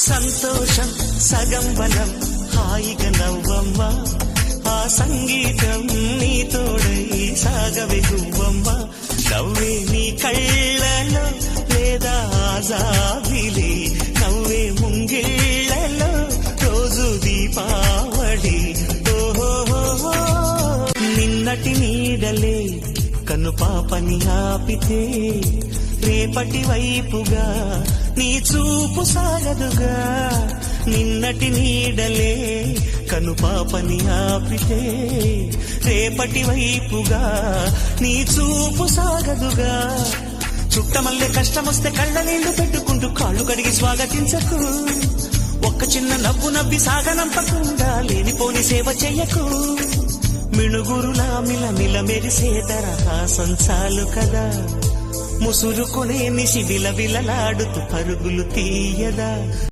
సంతోషం సగం బలం హాయిగా నవ్వమ్మ ఆ సంగీతం నీ తోడై సాగవే గువ్వమ్మ నవ్వే నీ కళ్ళలో లేదా జాబిలి నవ్వే ముంగిళ్ళలో రోజు దీపావళి ఓహో నిన్నటి నీడలే కను పాపని ఆపితే రేపటి వైపుగా నీ చూపు సాగదుగా నిన్నటి నీడలే కను పాపని ఆపితే రేపటి వైపుగా నీ చూపు సాగదుగా చుట్టమల్లే కష్టమొస్తే కళ్ళ నీళ్లు పెట్టుకుంటూ కాళ్ళు కడిగి స్వాగతించకు ఒక్క చిన్న నవ్వు నవ్వి సాగనంపకుండా లేనిపోని సేవ చెయ్యకు మిణుగురులా మిలమిల మెరిసే దరహాసం చాలు కదా ముసురుకునే నిశి విలవిలలాడుతూ పరుగులు తీయదా